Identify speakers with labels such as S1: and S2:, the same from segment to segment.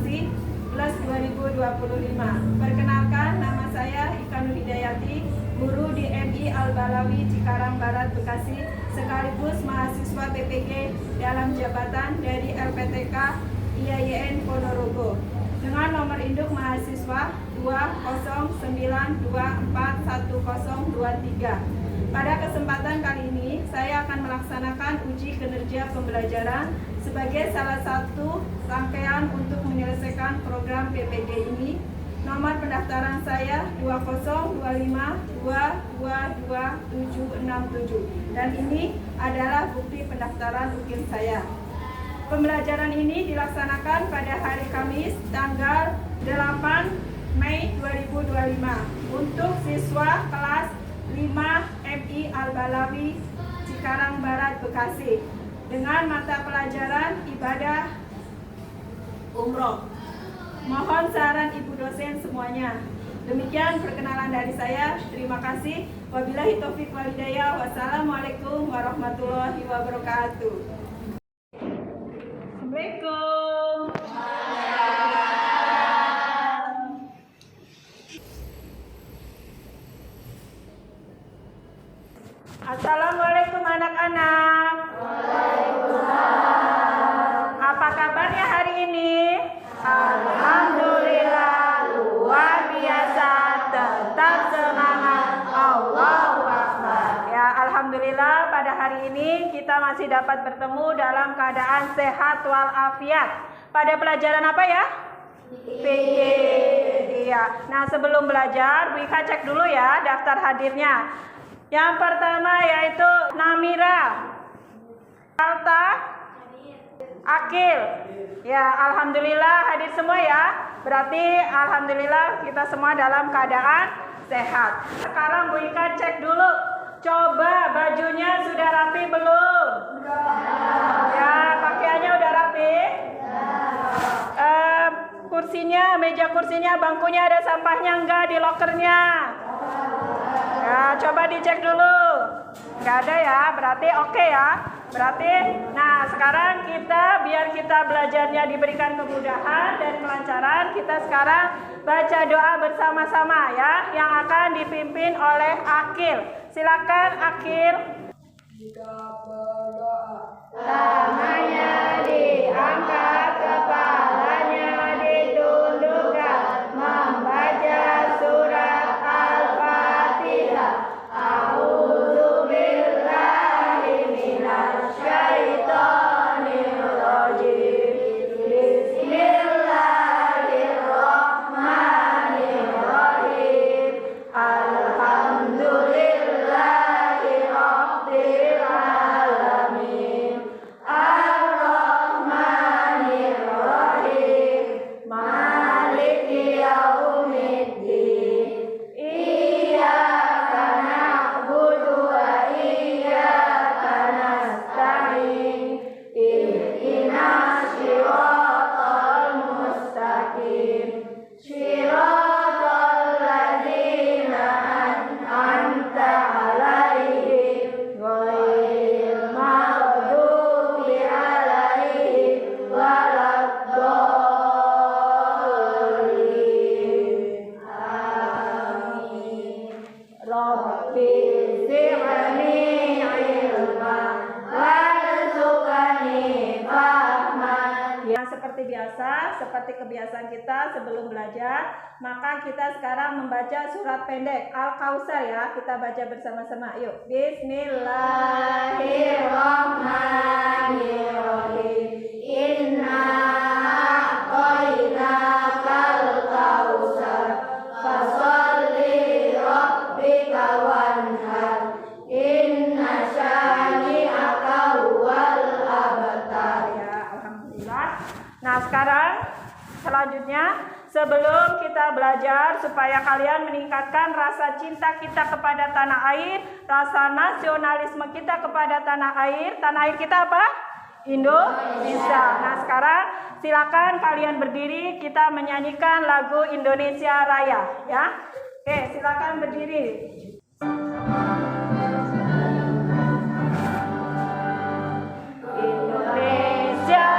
S1: Bekasi plus 2025. Perkenalkan, nama saya Ika Nur Hidayati, guru di MI Al-Balawi Cikarang Barat Bekasi, sekaligus mahasiswa PPG dalam jabatan dari LPTK IAIN Ponorogo dengan nomor induk mahasiswa 209241023. Pada kesempatan kali ini, saya akan melaksanakan uji kinerja pembelajaran sebagai salah satu rangkaian untuk menyelesaikan program PPG ini. Nomor pendaftaran saya 20252222767 dan ini adalah bukti pendaftaran UKIN saya. Pembelajaran ini dilaksanakan pada hari Kamis tanggal 8 Mei 2025 untuk siswa kelas 5 MI Al-Balawi Cikarang Barat Bekasi dengan mata pelajaran ibadah umroh. Mohon saran ibu dosen semuanya. Demikian perkenalan dari saya. Terima kasih. Wabillahi taufiq wal hidayah. Wassalamualaikum warahmatullahi wabarakatuh. Assalamualaikum. Assalamualaikum anak-anak. Waalaikumsalam. Apa kabarnya hari ini? Alhamdulillah, luar biasa, tetap semangat, Allahu Akbar. Ya, alhamdulillah pada hari ini kita masih dapat bertemu dalam keadaan sehat walafiat. Pada pelajaran apa ya? PG. Iya. Nah, sebelum belajar, Bu Ika cek dulu ya daftar hadirnya. Yang pertama yaitu Namira, Alta, Akil. Ya, alhamdulillah hadir semua ya. Berarti alhamdulillah kita semua dalam keadaan sehat. Sekarang Bu Ika cek dulu. Coba bajunya sudah rapi belum? Ya, pakaiannya udah rapi? Kursinya, meja kursinya, bangkunya ada sampahnya enggak di lokernya? Ya, coba dicek dulu. Nggak ada ya, berarti oke ya. Berarti, nah sekarang biar kita belajarnya diberikan kemudahan dan kelancaran, kita sekarang baca doa bersama-sama ya, yang akan dipimpin oleh Akil. Silakan Akil.
S2: Kita berdoa.
S1: Tangannya diangkat, kepalanya ditundukkan, membaca surat Al-Fatihah. A'udzubillahi minasyaitonirrajim. Bismillahirrahmanirrahim. Alhamdulillahi rabbil alamin. Ar-Rahmanirrahim. Maliki yaumiddin. Iyyaka na'budu wa iyyaka nasta'in. Ihdinas shiratal mustaqim. Shiratal ladzina an'amta 'alaihim ghairil maghdubi 'alaihim waladdallin. Amin. Rabbi zidni ilma warzuqni fahman. Ya, seperti biasa, seperti kebiasaan kita sebelum belajar, maka kita sekarang membaca surat pendek Al-Kautsar ya. Kita baca bersama-sama. Yuk. Bismillahirrahmanirrahim. Inna a'tainakal kautsar fasholli rabbika wanhar. Inna syani'aka huwal abtar. Ya, alhamdulillah. Nah, sekarang selanjutnya sebelum kita belajar supaya kalian meningkatkan rasa cinta kita kepada tanah air, rasa nasionalisme kita kepada tanah air. Tanah air kita apa? Indonesia. Nah, sekarang silakan kalian berdiri, kita menyanyikan lagu Indonesia Raya ya. Oke, silakan berdiri. Indonesia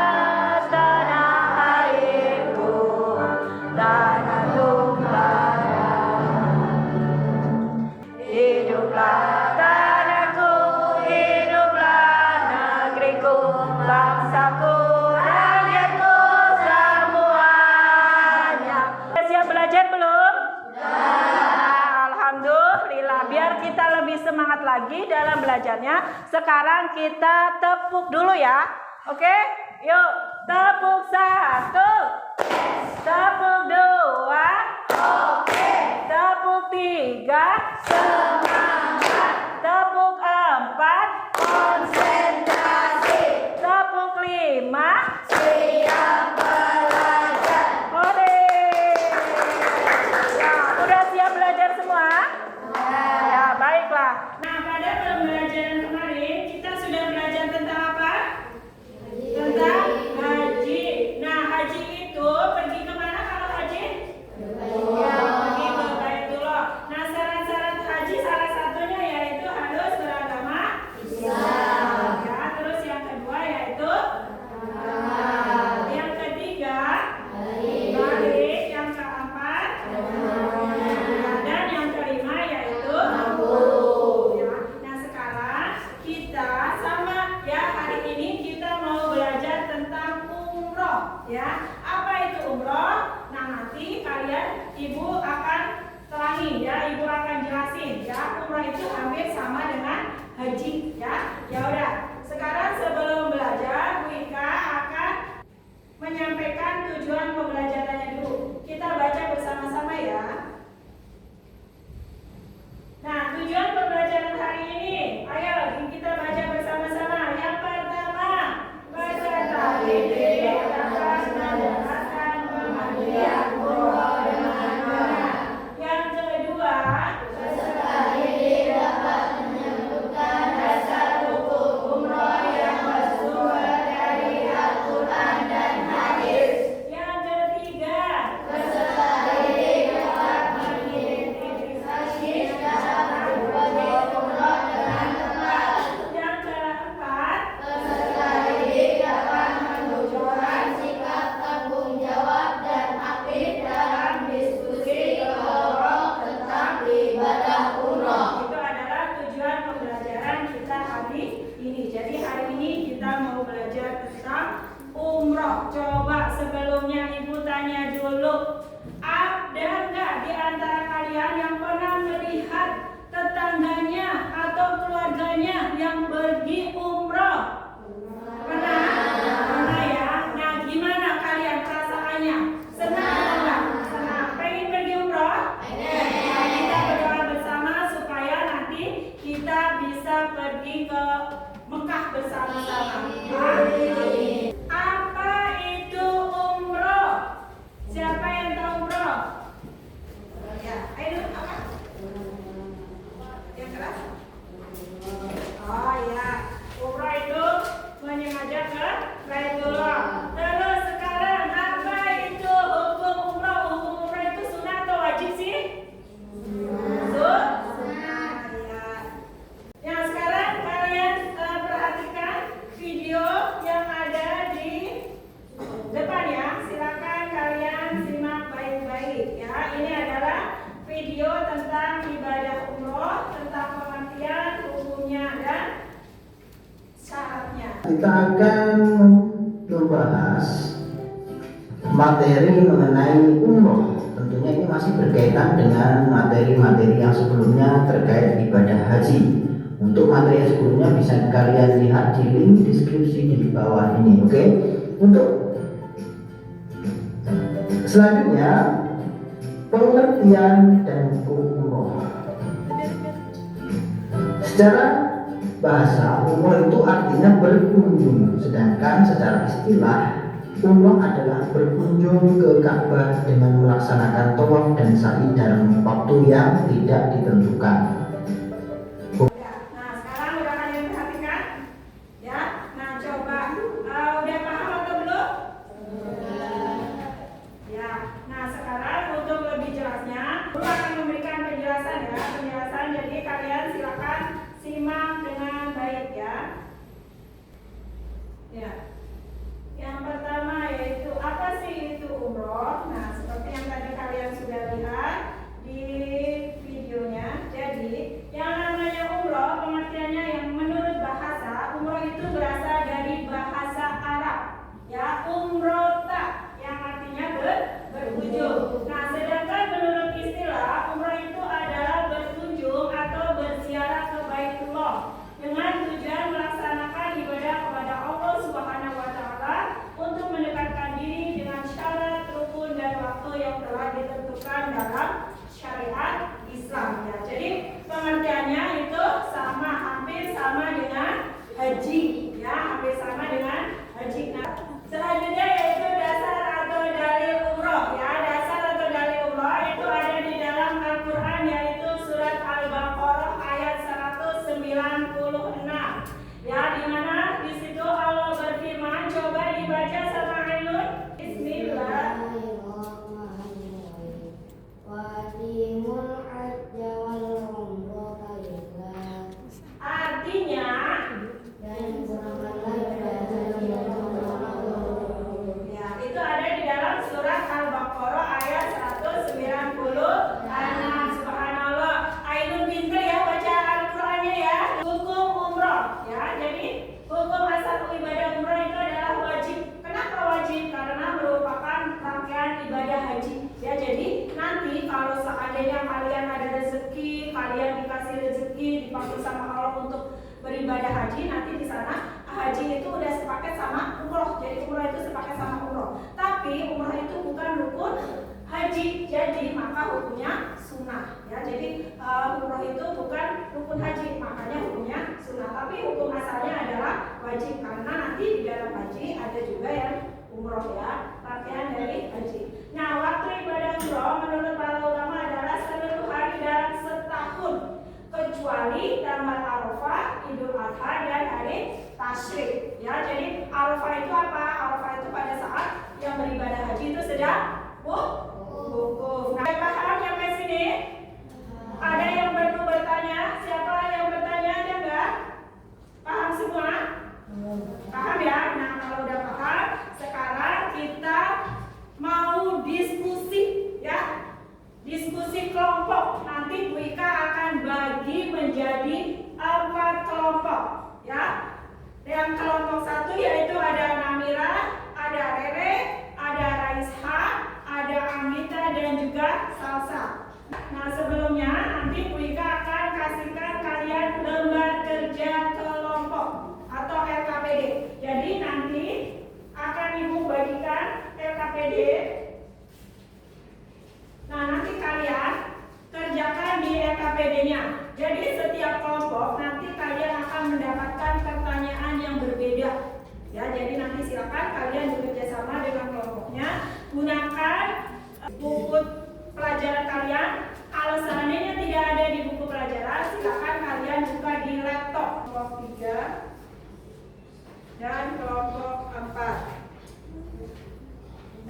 S1: tanah airku, lagi dalam belajarnya. Sekarang kita tepuk dulu ya. Oke? Yuk, tepuk 1. Tepuk 2. Oke. Tepuk 3. Semangat. Tepuk 4. Konsentrasi. Tepuk 5. Siap belajar. Ore. Ya, udah siap belajar semua? Ya, baiklah. Nah, pada pembelajaran kemarin kita sudah belajar tentang apa? Tentang haji. Nah, haji itu pergi kemana kalau haji? Pergi ke Baitullah. Nah, syarat-syarat haji salah satunya yaitu harus beragama Islam. Ya, terus yang kedua yaitu yang ketiga balik, yang keempat dan yang kelima yaitu ya. Nah, sekarang kita sama ya, hari ini kita mau belajar tentang umroh ya. Apa itu umroh? Nah, nanti kalian ibu akan terangi ya, ibu akan jelasin ya. Umroh itu hampir sama dengan haji ya. Ya udah, sekarang sebelum belajar Bu Ika akan menyampaikan tujuan pembelajarannya dulu. Kita baca bersama-sama ya. Nah, tujuan pembelajaran hari ini, ayo kita baca bersama-sama. Yang pertama, peserta didik dapat mendapatkan pengabdian umroh dengan benar. Yang kedua, peserta didik dapat menyebutkan dasar hukum umroh yang bersumber dari Al-Quran dan hadis. Yang ketiga, peserta didik dapat mengidentifikasi syarat berbagai umroh dengan tepat. Yang keempat, peserta didik dapat menunjukkan sikap tanggung jawab dan aktif dalam diskusi kelompok tentang ibadah umroh. Itu adalah tujuan pembelajaran kita hari ini. Jadi hari ini kita mau belajar tentang umroh. Coba sebelumnya ibu tanya dulu, ada nggak di antara kalian yang pernah melihat tetangganya atau keluarganya yang pergi umroh? Pernah? Pernah ya? Nah, gimana kalian perasaannya? Senang atau enggak? Senang. Pengen pergi umroh? Nah, kita berdoa bersama supaya nanti kita bisa pergi ke Mekah bersama-sama. Amin. Apa itu umroh? Siapa yang tahu umroh? Ya, ayo apa? Yang keras? Oh ya, umroh itu menyengaja ke Baitullah. Terus sekarang apa itu hukum umroh? Hukum umroh itu sunnah atau wajib sih? Sunnah. Ya. Yang sekarang kalian perhatikan video yang ada di depan ya. Silakan kalian simak baik-baik ya. Ini adalah video tentang ibadah umroh, tentang pengertian, hukumnya dan syaratnya.
S3: Kita akan membahas materi mengenai umroh. Tentunya ini masih berkaitan dengan materi-materi yang sebelumnya terkait ibadah haji. Untuk materi yang sebelumnya bisa kalian lihat di link deskripsi di bawah ini, oke? Untuk selanjutnya, pengertian dan hukum umroh. Secara bahasa, umroh itu artinya berkunjung, sedangkan secara istilah umroh adalah berkunjung ke Ka'bah dengan melaksanakan tawaf dan sa'i dalam waktu yang tidak ditentukan.
S1: Nah, sekarang udah kalian perhatikan ya. Nah, coba udah paham atau belum? Ya. Nah, sekarang untuk lebih jelasnya, aku akan memberikan penjelasan ya. Penjelasan, jadi kalian silakan simak dengan baik ya. Ya. Yang pertama yaitu apa sih itu umroh? Nah, seperti yang tadi kalian sudah lihat di videonya. Jadi, yang namanya umroh pengertiannya yang menurut bahasa, umroh itu berasal dari bahasa Arab. Ya, umrota yang artinya berkunjung. Nah, sedangkan menurut istilah umroh itu adalah berkunjung Ya, jadi nanti kalau seandainya kalian ada rezeki, kalian dikasih rezeki, dipanggil sama Allah untuk beribadah haji, nanti di sana haji itu udah sepaket sama umroh. Jadi umroh itu sepaket sama umroh. Tapi umroh itu bukan rukun haji, jadi maka hukumnya sunnah. Ya, jadi umroh itu bukan rukun haji, makanya hukumnya sunnah. Tapi hukum asalnya adalah wajib, karena nanti di dalam haji ada juga yang umroh, ya, rangkaian dari haji. Nah, waktu ibadah umroh menurut para ulama adalah seluruh hari dalam setahun, kecuali tanggal Arafah, Idul Adha, dan hari Tasyrik. Ya, jadi Arafah itu apa? Arafah itu pada saat yang beribadah haji itu sedang wukuf. Nah, paham sampai sini? Ada yang baru bertanya? Siapa yang bertanya? Ada enggak? Paham semua? Paham ya? Nah, kalau udah paham, sekarang kita mau diskusi, ya. Diskusi kelompok. Nanti Bu Ika akan bagi menjadi 4 kelompok, ya. Yang kelompok 1 yaitu ada Namira, ada Rere, ada Raisha, ada Amita, dan juga Salsa. Nah, sebelumnya nanti Bu Ika akan kasihkan kalian lembar kerja kelompok atau LKPD. Jadi nanti akan Ibu bagikan LKPD. Nah, nanti kalian kerjakan di LKPD-nya. Jadi setiap kelompok nanti kalian akan mendapatkan pertanyaan yang berbeda. Ya, jadi nanti silakan kalian bekerja sama dengan kelompoknya. Gunakan buku pelajaran kalian. Kalau seandainya tidak ada di buku pelajaran, silakan kalian buka di laptop. Kelompok 3 dan kelompok 4.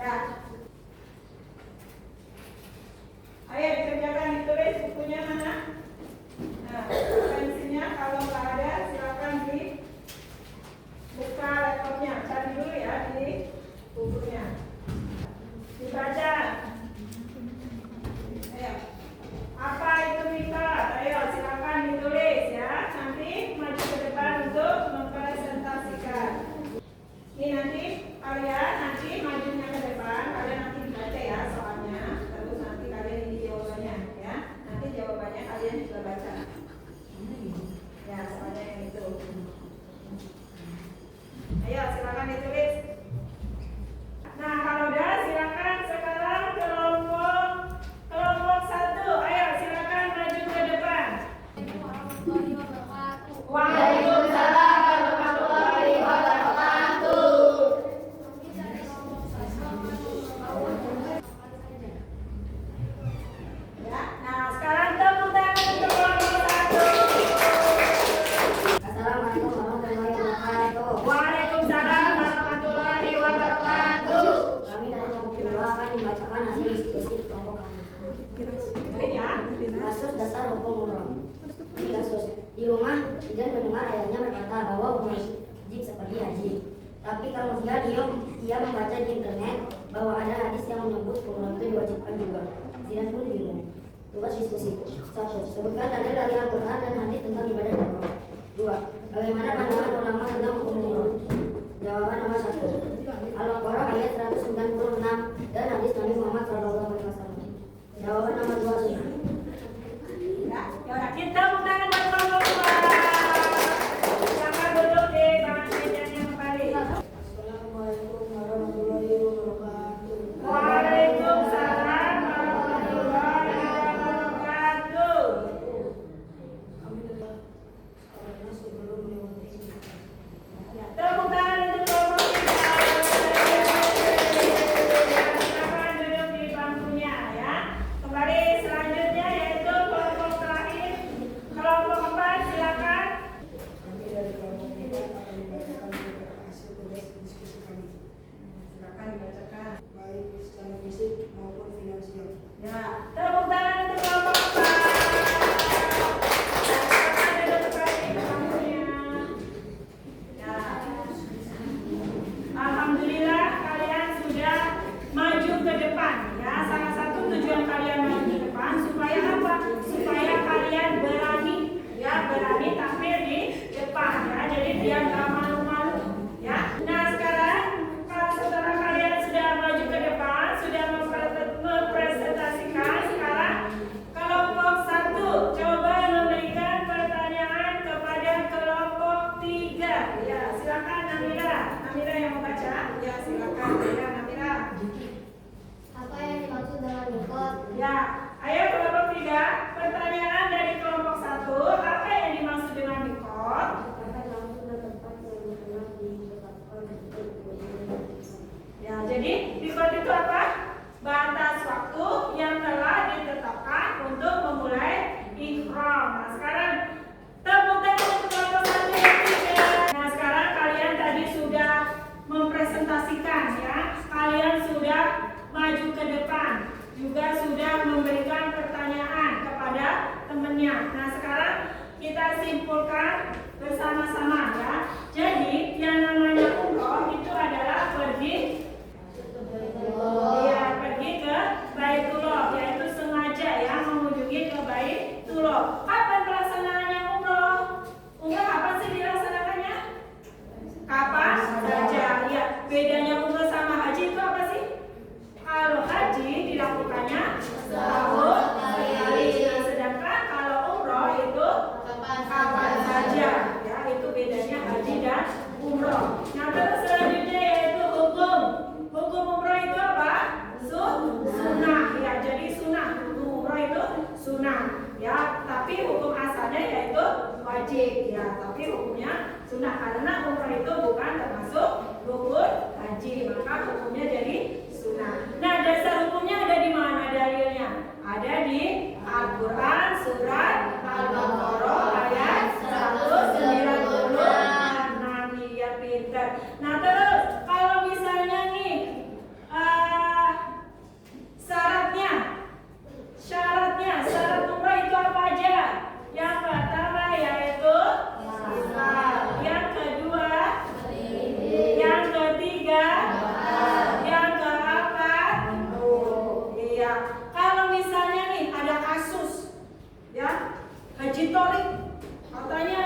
S1: Nah, ayo dikerjakan, ditulis bukunya mana? Nah, pensilnya kalau nggak ada silakan buka laptopnya, cari dulu ya di bukunya, dibaca. Ayo, apa itu Mika? Ayo silakan ditulis ya. Nanti maju ke depan untuk mempresentasikan. Ini nanti kalian majunya ke depan, kalian nanti dibaca ya soalnya. Terus nanti kalian ini jawabannya ya. Nanti jawabannya kalian juga baca. Ya, soalnya yang itu. Ayo silakan ditulis. Nah, kalau udah silakan sekarang kelompok 1. Ayo silakan maju ke depan. Waalaikumsalam warahmatullahi wabarakatuh. Ya, nah sekarang tepuk tangan untuk kelompok 1.
S4: Assalamualaikum warahmatullahi wabarakatuh.
S1: Waalaikumsalam warahmatullahi wabarakatuh.
S4: Kami dari kelompok 2 akan membacakan hasil diskusi kelompok kami.
S1: Ya.
S4: Kasus dasar hukum umroh. Ini kasus. Di rumah, Idan mendengar ayahnya berkata bahwa umroh wajib seperti haji. Tapi kemudian ia membaca di internet bahwa ada hadis yang menyebut umroh itu diwajibkan juga. Idan pun bingung. Tugas diskusi. 1. Sebutkan dalil dari Al-Quran dan hadis tentang ibadah umroh. 2. Bagaimana pandangan ulama tentang hukum umroh? Jawaban nomor 1. Al-Baqarah ayat 196 dan hadis Nabi Muhammad SAW. Jawaban nomor 2 sunnah.
S1: Ya, kita tangan buat kelompok 2. Silakan duduk di bangku mejanya kembali.
S2: Assalamualaikum warahmatullahi wabarakatuh.
S1: Waalaikumsalam warahmatullahi wabarakatuh.
S2: Karena sebelum melewati
S1: Tepuk tangan untuk kelompok 3. Silakan duduk di bangkunya ya. Kembali selanjutnya yaitu kelompok terakhir, kelompok 4, silakan.
S2: kami dari kelompok 4 akan membacakan beberapa hasil tugas diskusi kami,
S1: Silakan dibacakan.
S2: baik secara fisik maupun finansial.
S1: Ya, tepuk tangan untuk kelompok 4. Silakan duduk kembali di bangkunya. Ya. Alhamdulillah kalian sudah maju ke depan ya. Salah satu tujuan kalian maju ke depan supaya apa? Supaya kalian berani ya, berani tampil di depan ya. Jadi biar nggak malu-malu ya. Nah, sekarang kalau setelah kalian sudah maju ke depan, sudah mempresentasikan Ya, ayo kelompok 3. Pertanyaan dari kelompok 1. Apa yang dimaksud dengan mikot? Ya, jadi mikot itu apa? Batas waktu yang telah ditetapkan untuk memulai ihram. Nah, sekarang tepuk tangan untuk kelompok 1 dan 3. Nah, sekarang kalian tadi sudah mempresentasikan ya. Kalian sudah maju ke depan, juga sudah memberikan pertanyaan kepada temannya. Nah, sekarang kita simpulkan bersama-sama ya. Jadi yang namanya umroh itu adalah pergi ke Baitullah, yaitu sengaja ya mengunjungi ke Baitullah. Kapan pelaksanaannya umroh? Umroh kapan sih dilaksanakannya? Kapan saja. Ya, bedanya umroh sama haji itu apa sih? Kalau haji dilakukannya setahun sekali, sedangkan kalau umroh itu kapan saja. Ya, itu bedanya haji dan umroh. Nah, terus selanjutnya yaitu hukum. Hukum umroh itu apa? Sunnah. Ya, jadi sunnah. Hukum umroh itu sunnah. Ya, tapi hukum asalnya yaitu wajib. Ya, tapi hukumnya sunnah karena umroh itu bukan termasuk rukun haji, maka hukumnya jadi sunnah. Nah, dasar hukumnya ada di mana dalilnya? Ada di Al-Quran surat Al-Baqarah ayat 196. Nah, ya pintar. Nah, terus kalau misalnya nih syarat umrah itu apa aja? Yang pertama yaitu Islam, yang kedua, yang ketiga, yang keempat. Iya. Kalau misalnya nih ada kasus, ya haji torik, katanya,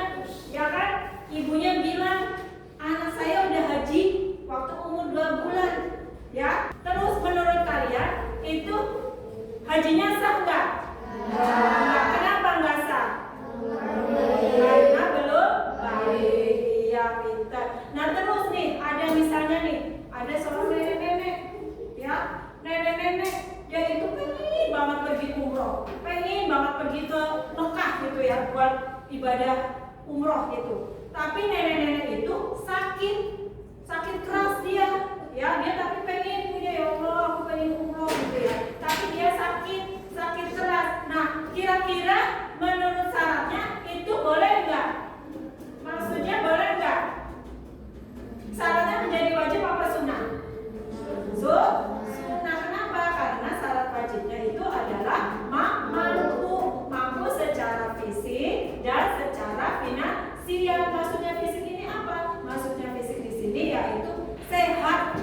S1: ya kan, ibunya bilang anak saya udah haji waktu umur 2 bulan, ya. Terus menurut kalian itu hajinya sah nggak? Nah, kenapa nggak sah? Karena belum baik. Iya, pintar. Nah, terus nih ada misalnya nih ada seorang nenek-nenek, ya, nenek-nenek dia itu pengen banget pergi umroh, pengen banget pergi ke Mekah gitu ya buat ibadah umroh gitu. Tapi nenek-nenek itu sakit keras dia, ya dia tapi pengen punya, ya Allah aku pengen umroh gitu ya. Tapi dia sakit keras. Nah, kira-kira menurut syaratnya itu boleh nggak? Maksudnya boleh nggak? Syaratnya menjadi wajib apa sunnah? Sunnah. Kenapa? Karena syarat wajibnya itu adalah mampu secara fisik dan secara finansial. Maksudnya fisik ini apa? Maksudnya fisik di sini yaitu sehat.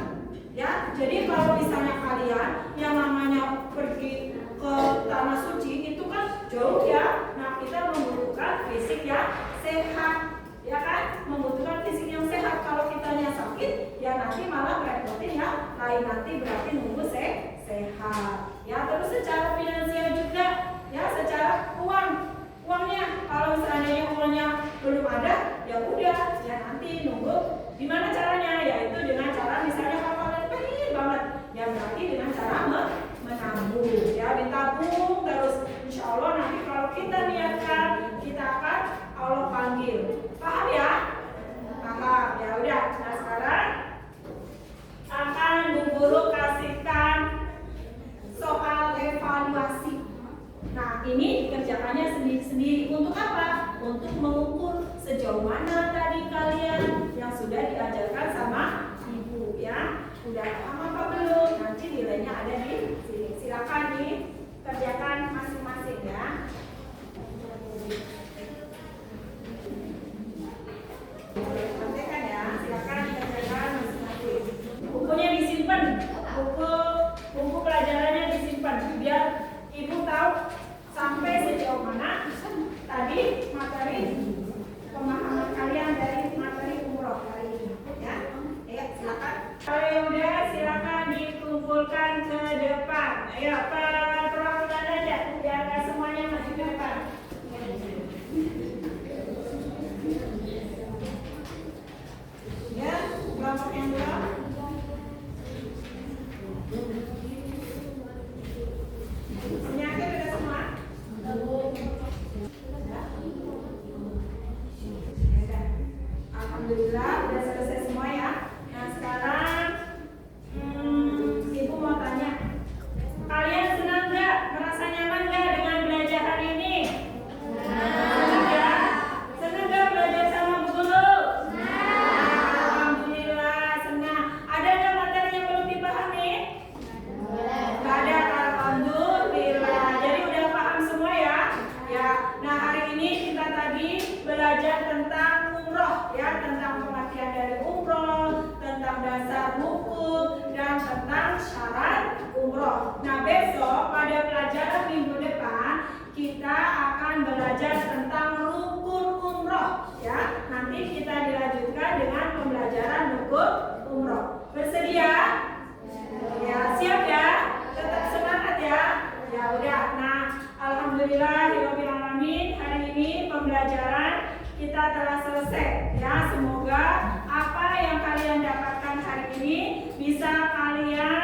S1: Ya, jadi kalau misalnya kalian yang namanya pergi ke tanah suci itu kan jauh ya. Nah, kita membutuhkan fisik yang sehat. Ya kan, membutuhkan fisik yang sehat. Kalau kitanya sakit, ya nanti malah merepotin yang lain, nanti berarti nunggu sehat. Ya, terus secara finansial juga, ya secara uangnya. Kalau misalnya uangnya belum ada, ya udah, ya nanti nunggu. Gimana caranya? Yaitu dengan cara misalnya kalau kalian pengen banget, ya berarti dengan cara menabung. Ya, ditabung terus. Insya Allah nanti kalau kita niatkan, kita akan Allah panggil. Paham ya? Paham. Ya udah. Nah, sekarang akan Bu Guru kasihkan soal evaluasi. Nah, ini dikerjakannya sendiri-sendiri. Untuk apa? Untuk mengukur sejauh mana tadi kalian yang sudah diajarkan sama ibu ya. Udah paham apa belum? Nanti nilainya ada di sini. Silakan dikerjakan masing-masing ya. Perhatikan ya, silakan dikerjakan masing-masing. Bukunya disimpan, buku pelajarannya disimpan biar ibu tahu sampai sejauh mana tadi materi pemahaman kalian dari materi umroh hari ini ya. Ayo silakan. Kalau udah silakan dikumpulkan ke depan. Ayo perwakilan aja biar nggak semuanya maju ke depan. Ya, kelompok yang dua. Nah, besok pada pelajaran minggu depan kita akan belajar tentang rukun umroh ya. Nanti kita dilanjutkan dengan pembelajaran rukun umroh. Bersedia? Ya, siap ya? Tetap semangat ya. Ya udah. Nah, alhamdulillahirabbil alamin, hari ini pembelajaran kita telah selesai ya. Semoga apa yang kalian dapatkan hari ini bisa kalian